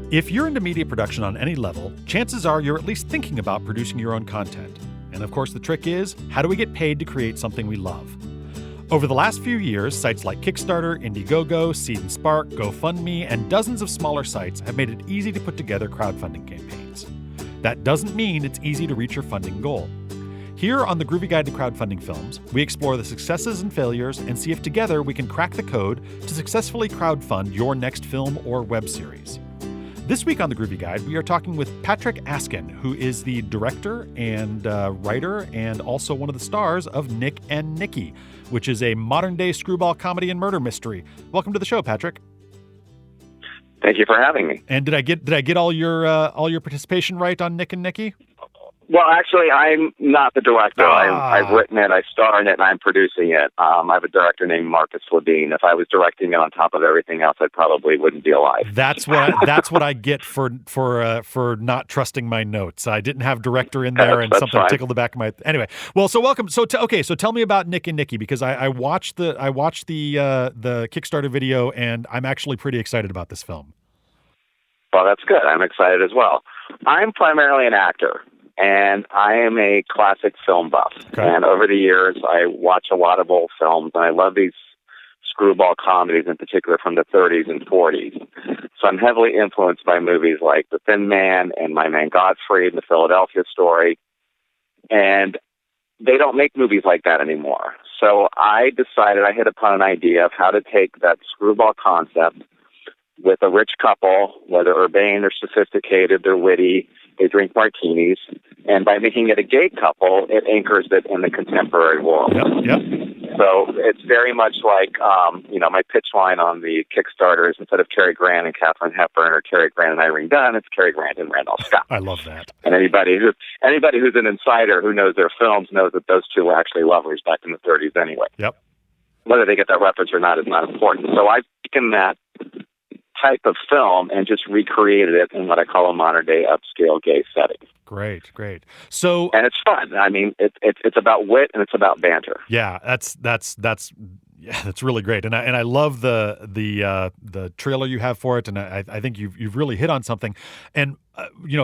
If you're into media production on any level, chances are you're at least thinking about producing your own content. And of course, the trick is, how do we get paid to create something we love? Over the last few years, sites like Kickstarter, Indiegogo, Seed and Spark, GoFundMe, and dozens of smaller sites have made it easy to put together crowdfunding campaigns. That doesn't mean it's easy to reach your funding goal. Here on the Groovy Guide to Crowdfunding Films, we explore the successes and failures and see if together we can crack the code to successfully crowdfund your next film or web series. This week on the Groovy Guide, we are talking with Patrick Askin, who is the director and writer and also one of the stars of Nick and Nicky, which is a modern-day screwball comedy and murder mystery. Welcome to the show, Patrick. Thank you for having me. And did I get all your participation right on Nick and Nicky? Well, actually, I'm not the director. I've written it, I star in it, and I'm producing it. I have a director named Marcus Levine. If I was directing it on top of everything else, I probably wouldn't be alive. That's what I get for not trusting my notes. I didn't have director in there, and something fine. tickled the back of my. Anyway, well, so welcome. So tell me about Nick and Nicky, because I watched the Kickstarter video, and I'm actually pretty excited about this film. Well, that's good. I'm excited as well. I'm primarily an actor. And I am a classic film buff. Okay. And over the years, I watch a lot of old films, and I love these screwball comedies, in particular from the 30s and 40s. So I'm heavily influenced by movies like The Thin Man and My Man Godfrey and The Philadelphia Story. And they don't make movies like that anymore. So I decided, I hit upon an idea of how to take that screwball concept with a rich couple, whether urbane or sophisticated, they're witty, they drink martinis, and by making it a gay couple, it anchors it in the contemporary world. Yep. So it's very much like, my pitch line on the Kickstarter is, instead of Cary Grant and Katharine Hepburn or Cary Grant and Irene Dunn, it's Cary Grant and Randolph Scott. I love that. And anybody who's an insider who knows their films knows that those two were actually lovers back in the 30s anyway. Yep. Whether they get that reference or not is not important. So I've taken that type of film and just recreated it in what I call a modern-day upscale gay setting. Great. So, and it's fun. I mean, it's about wit and it's about banter. Yeah, that's really great. And I love the trailer you have for it, and I think you've really hit on something. And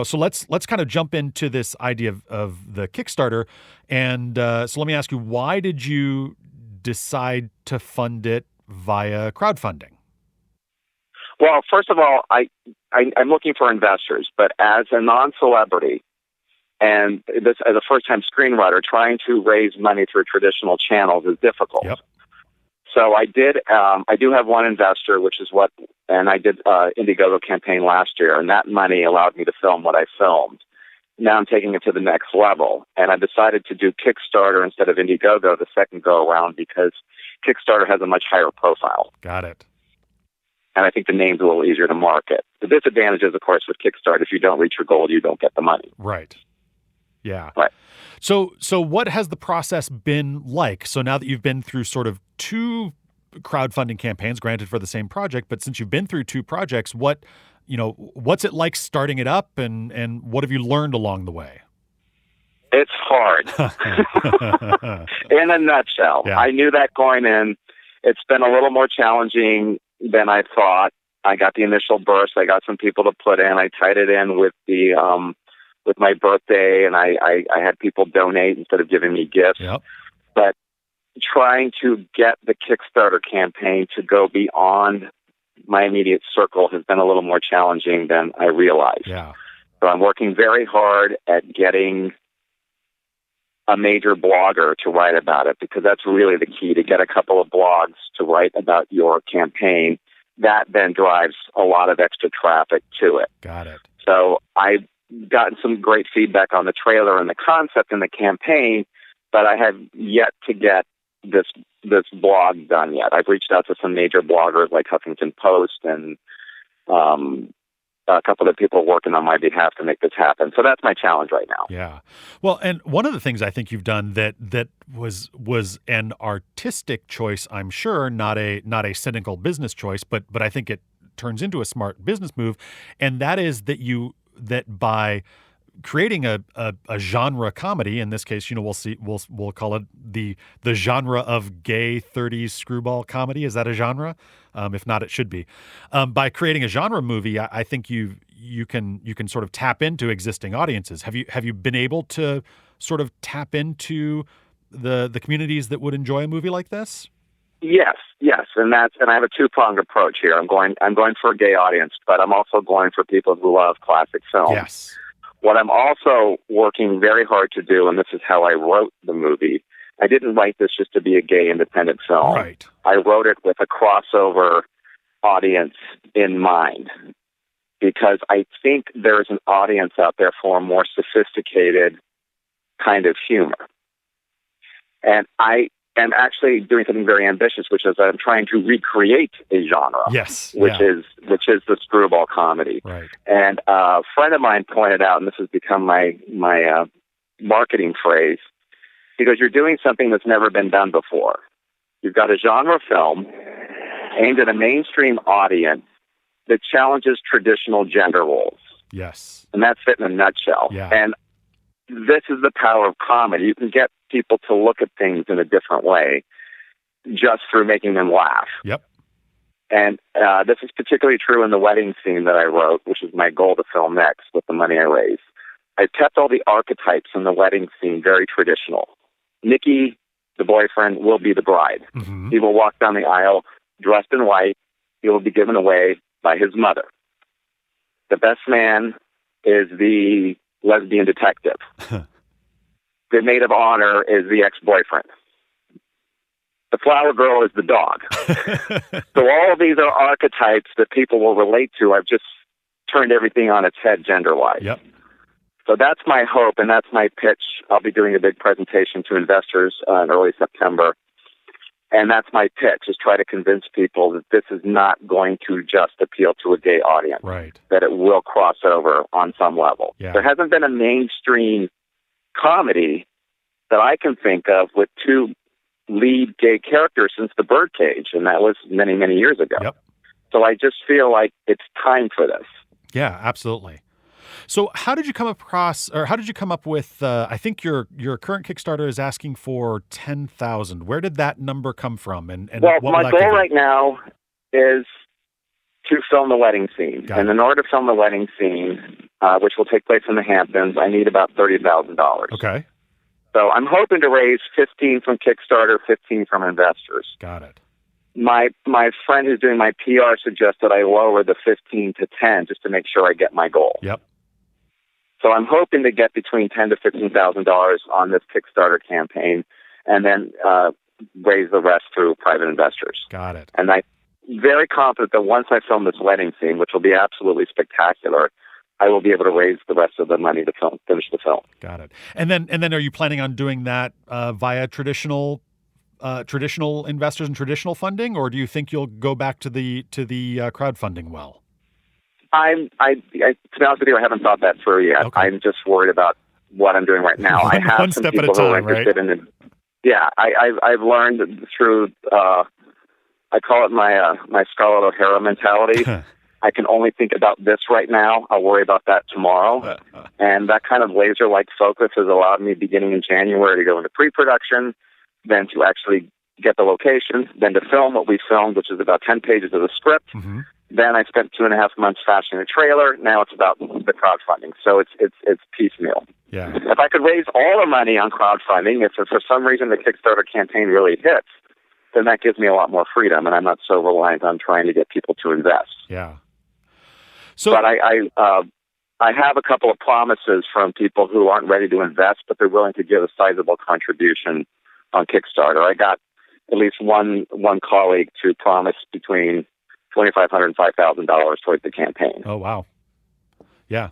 so let's kind of jump into this idea of the Kickstarter. And so let me ask you, why did you decide to fund it via crowdfunding? Well, first of all, I'm looking for investors, but as a non-celebrity and this as a first-time screenwriter, trying to raise money through traditional channels is difficult. Yep. So I do have one investor, and I did Indiegogo campaign last year, and that money allowed me to film what I filmed. Now I'm taking it to the next level, and I decided to do Kickstarter instead of Indiegogo the second go-around because Kickstarter has a much higher profile. Got it. And I think the name's a little easier to market. The disadvantage is, of course, with Kickstarter, if you don't reach your goal, you don't get the money. Right. Yeah. Right. So what has the process been like? So now that you've been through sort of two crowdfunding campaigns, granted for the same project, but since you've been through two projects, what's it like starting it up, and what have you learned along the way? It's hard. In a nutshell. Yeah. I knew that going in. It's been a little more challenging than I thought. I got the initial burst. I got some people to put in. I tied it in with with my birthday, and I had people donate instead of giving me gifts. Yep. But trying to get the Kickstarter campaign to go beyond my immediate circle has been a little more challenging than I realized. Yeah. So I'm working very hard at getting a major blogger to write about it, because that's really the key, to get a couple of blogs to write about your campaign. That then drives a lot of extra traffic to it. Got it. So I've gotten some great feedback on the trailer and the concept and the campaign, but I have yet to get this blog done yet. I've reached out to some major bloggers like Huffington Post and a couple of people working on my behalf to make this happen. So that's my challenge right now. Yeah. Well, and one of the things I think you've done that was an artistic choice, I'm sure, not a cynical business choice, but I think it turns into a smart business move, and that is that by creating a genre comedy, in this case, we'll call it the genre of gay 30s screwball comedy. Is that a genre? If not, it should be. By creating a genre movie, I think you've you can sort of tap into existing audiences. Have you been able to sort of tap into the communities that would enjoy a movie like this? Yes, and I have a two-pronged approach here. I'm going for a gay audience, but I'm also going for people who love classic film. Yes. What I'm also working very hard to do, and this is how I wrote the movie, I didn't write this just to be a gay independent film. Right. I wrote it with a crossover audience in mind, because I think there's an audience out there for a more sophisticated kind of humor. And I am actually doing something very ambitious, which is I'm trying to recreate a genre. Yes. Which is the screwball comedy. Right. And a friend of mine pointed out, and this has become my marketing phrase, he goes, "You're doing something that's never been done before. You've got a genre film aimed at a mainstream audience that challenges traditional gender roles." Yes. And that's it in a nutshell. Yeah. And this is the power of comedy. You can get people to look at things in a different way just through making them laugh. Yep. And this is particularly true in the wedding scene that I wrote, which is my goal to film next with the money I raise. I kept all the archetypes in the wedding scene very traditional. Nikki, the boyfriend, will be the bride. Mm-hmm. He will walk down the aisle dressed in white. He will be given away by his mother. The best man is the lesbian detective. The maid of honor is the ex-boyfriend. The flower girl is the dog. So all of these are archetypes that people will relate to. I've just turned everything on its head gender-wise. Yep. So that's my hope, and that's my pitch. I'll be doing a big presentation to investors in early September. And that's my pitch, is try to convince people that this is not going to just appeal to a gay audience. Right. That it will cross over on some level. Yeah. There hasn't been a mainstream comedy that I can think of with two lead gay characters since The Birdcage, and that was many, many years ago. Yep. So I just feel like it's time for this. Yeah, absolutely. So how did you come up with, I think your current Kickstarter is asking for $10,000. Where did that number come from? And well, what my goal right now is to film the wedding scene. Got and it. in order to film the wedding scene, which will take place in the Hamptons, I need about $30,000. Okay. So I'm hoping to raise 15 from Kickstarter, 15 from investors. Got it. My friend who's doing my PR suggested I lower the 15 to 10 just to make sure I get my goal. Yep. So I'm hoping to get between $10,000 to $15,000 on this Kickstarter campaign, and then raise the rest through private investors. Got it. And I'm very confident that once I film this wedding scene, which will be absolutely spectacular, I will be able to raise the rest of the money to finish the film. Got it. And then are you planning on doing that via traditional investors and traditional funding, or do you think you'll go back to the crowdfunding well? To be honest with you, I haven't thought that through yet. Okay. I'm just worried about what I'm doing right now. I have one some step at people a time, who are interested right? in it. Yeah, I've learned through. I call it my Scarlett O'Hara mentality. I can only think about this right now. I'll worry about that tomorrow. And that kind of laser-like focus has allowed me, beginning in January, to go into pre-production, then to actually get the location, then to film what we filmed, which is about 10 pages of the script. Mm-hmm. Then I spent 2.5 months fashioning a trailer. Now it's about the crowdfunding. So it's piecemeal. Yeah. If I could raise all the money on crowdfunding, if for some reason the Kickstarter campaign really hits, then that gives me a lot more freedom, and I'm not so reliant on trying to get people to invest. Yeah. So, but I have a couple of promises from people who aren't ready to invest, but they're willing to give a sizable contribution on Kickstarter. I got at least one colleague to promise between $2,500 and $5,000 towards the campaign. Oh wow, yeah.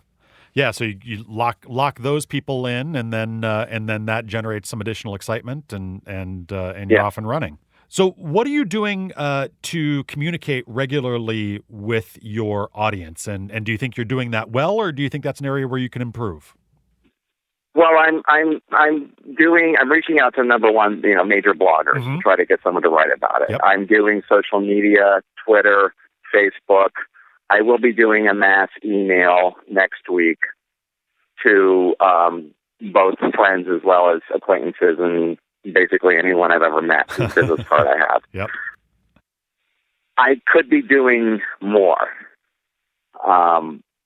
So you lock those people in, and then that generates some additional excitement, and you're off and running. So what are you doing to communicate regularly with your audience? And do you think you're doing that well, or do you think that's an area where you can improve? Well, I'm reaching out to number one, major bloggers Mm-hmm. to try to get someone to write about it. Yep. I'm doing social media, Twitter, Facebook. I will be doing a mass email next week to both friends as well as acquaintances and basically anyone I've ever met whose business card I have. Yep. I could be doing more.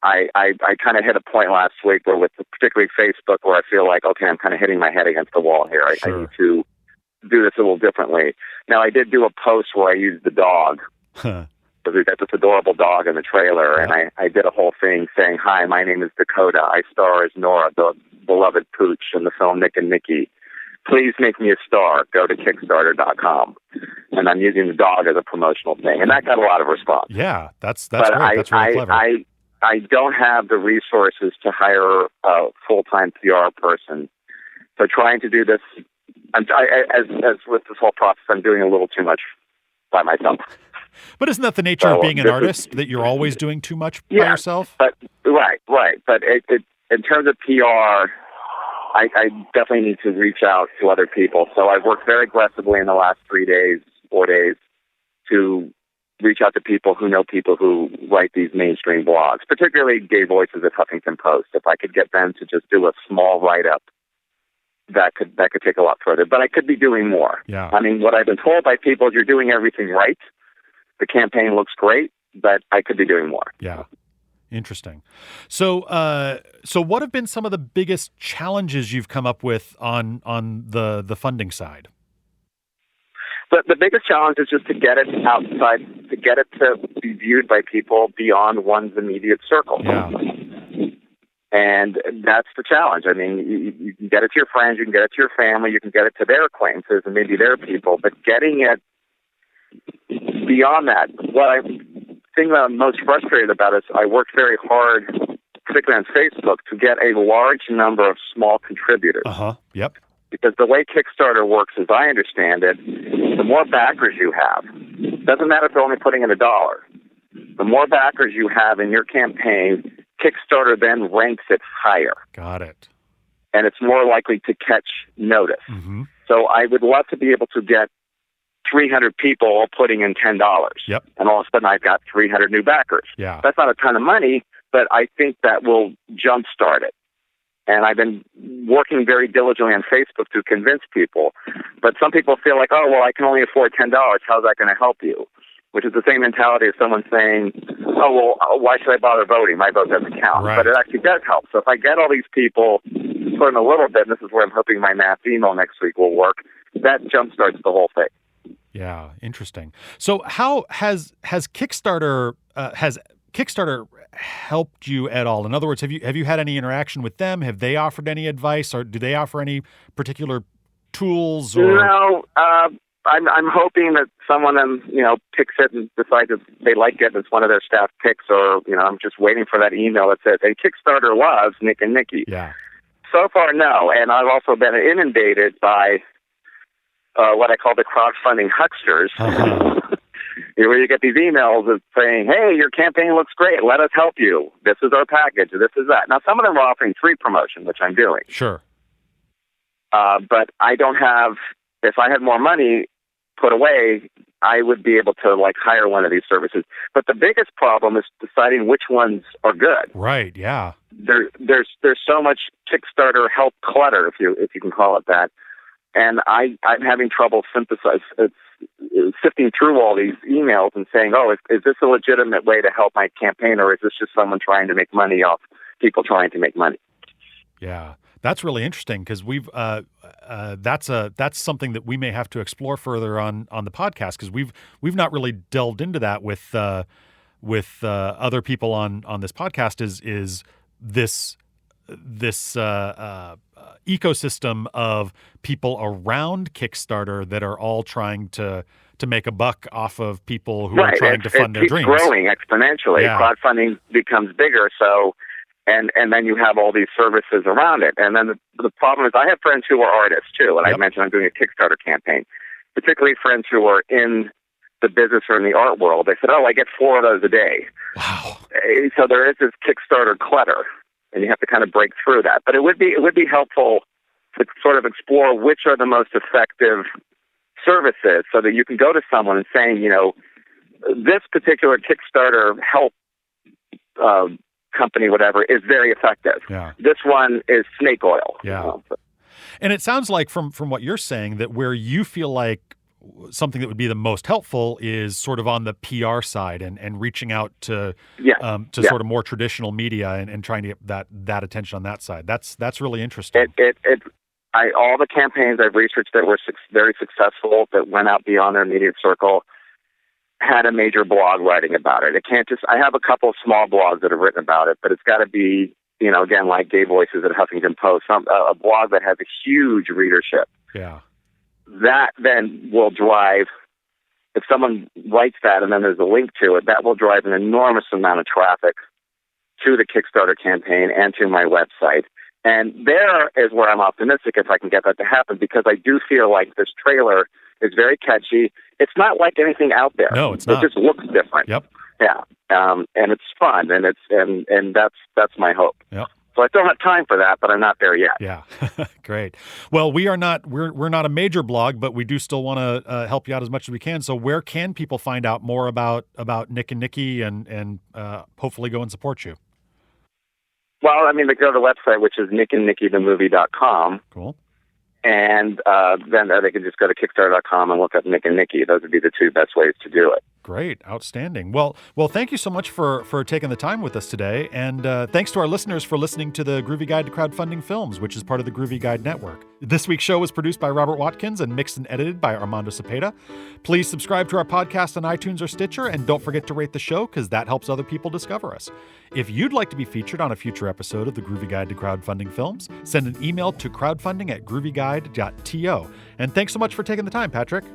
I kind of hit a point last week where, with particularly Facebook, where I feel like, okay, I'm kind of hitting my head against the wall here. I need to do this a little differently. Now, I did do a post where I used the dog. We've got this adorable dog in the trailer, and I did a whole thing saying, "Hi, my name is Dakota. I star as Nora, the beloved pooch in the film Nick and Nicky. Please make me a star. Go to Kickstarter.com." And I'm using the dog as a promotional thing, and that got a lot of response. Yeah, that's great. That's really clever. I don't have the resources to hire a full-time PR person, so trying to do this, as with this whole process, I'm doing a little too much by myself. But isn't that the nature of being an artist, that you're always doing too much by yourself? But right. But it in terms of PR, I definitely need to reach out to other people. So I've worked very aggressively in the last 4 days, to reach out to people who write these mainstream blogs, particularly Gay Voices at Huffington Post. If I could get them to just do a small write-up, that could take a lot further. But I could be doing more. Yeah. I mean, what I've been told by people is you're doing everything right. The campaign looks great, but I could be doing more. Yeah. Interesting. So what have been some of the biggest challenges you've come up with on the funding side? But the biggest challenge is just to get it outside, to get it to be viewed by people beyond one's immediate circle. Yeah. And that's the challenge. I mean, you can get it to your friends, you can get it to your family, you can get it to their acquaintances and maybe their people, but getting it beyond that, what thing that I'm most frustrated about is I worked very hard, particularly on Facebook, to get a large number of small contributors. Yep. Because the way Kickstarter works, as I understand it, the more backers you have, doesn't matter if they're only putting in $1, the more backers you have in your campaign, Kickstarter then ranks it higher. Got it. And it's more likely to catch notice. Mm-hmm. So I would love to be able to get 300 people all putting in $10. Yep. And all of a sudden I've got 300 new backers. Yeah. That's not a ton of money, but I think that will jumpstart it. And I've been working very diligently on Facebook to convince people. But some people feel like, oh, well, I can only afford $10. How's that going to help you? Which is the same mentality as someone saying, oh, well, why should I bother voting? My vote doesn't count. Right. But it actually does help. So if I get all these people put in a little bit, and this is where I'm hoping my mass email next week will work, that jumpstarts the whole thing. Yeah, interesting. So how has Kickstarter helped you at all? In other words, have you had any interaction with them? Have they offered any advice, or do they offer any particular tools? Or... No, I'm hoping that someone picks it and decides that they like it. It's one of their staff picks, or I'm just waiting for that email that says, "Hey, Kickstarter loves Nick and Nicky." Yeah. So far, no, and I've also been inundated by what I call the crowdfunding hucksters, where you get these emails saying, "Hey, your campaign looks great. Let us help you. This is our package. This is that." Now, some of them are offering free promotion, which I'm doing. Sure. But I don't have. If I had more money put away, I would be able to hire one of these services. But the biggest problem is deciding which ones are good. Right. Yeah. There's so much Kickstarter help clutter, if you can call it that. And I'm having trouble sifting through all these emails and saying, oh, is this a legitimate way to help my campaign, or is this just someone trying to make money off people trying to make money? Yeah, that's really interesting, because that's something that we may have to explore further on the podcast, because we've not really delved into that with other people on this podcast. Is this ecosystem of people around Kickstarter that are all trying to make a buck off of people who are trying to fund their dreams. It's growing exponentially. Yeah. Crowdfunding becomes bigger, so and then you have all these services around it. And then the problem is, I have friends who are artists too, and I mentioned I'm doing a Kickstarter campaign, particularly friends who are in the business or in the art world. They said, oh, I get 4 of those a day. Wow. So there is this Kickstarter clutter, and you have to kind of break through that. But it would be helpful to sort of explore which are the most effective services, so that you can go to someone and saying, this particular Kickstarter help company, whatever, is very effective. Yeah. This one is snake oil. Yeah. And it sounds like from what you're saying, that where you feel like something that would be the most helpful is sort of on the PR side and reaching out to sort of more traditional media and trying to get that attention on that side. That's really interesting. All the campaigns I've researched that were very successful, that went out beyond their immediate circle, had a major blog writing about it. It can't just, I have a couple of small blogs that have written about it, but it's got to be, again, like Gay Voices at Huffington Post, a blog that has a huge readership. Yeah. That then will drive, if someone writes that and then there's a link to it, that will drive an enormous amount of traffic to the Kickstarter campaign and to my website. And there is where I'm optimistic if I can get that to happen, because I do feel like this trailer is very catchy. It's not like anything out there. No, it's not. It just looks different. Yep. Yeah. And it's fun, and that's my hope. Yep. So I still have time for that, but I'm not there yet. Yeah. Great. Well, we're not a major blog, but we do still want to help you out as much as we can. So where can people find out more about Nick and Nikki and hopefully go and support you? Well, they go to the website, which is nickandnickythemovie.com. Cool. And then they can just go to Kickstarter.com and look up Nick and Nikki. Those would be the two best ways to do it. Great. Outstanding. Well, thank you so much for taking the time with us today. And thanks to our listeners for listening to the Groovy Guide to Crowdfunding Films, which is part of the Groovy Guide Network. This week's show was produced by Robert Watkins and mixed and edited by Armando Cepeda. Please subscribe to our podcast on iTunes or Stitcher, and don't forget to rate the show, because that helps other people discover us. If you'd like to be featured on a future episode of the Groovy Guide to Crowdfunding Films, send an email to crowdfunding@groovyguide.to. And thanks so much for taking the time, Patrick.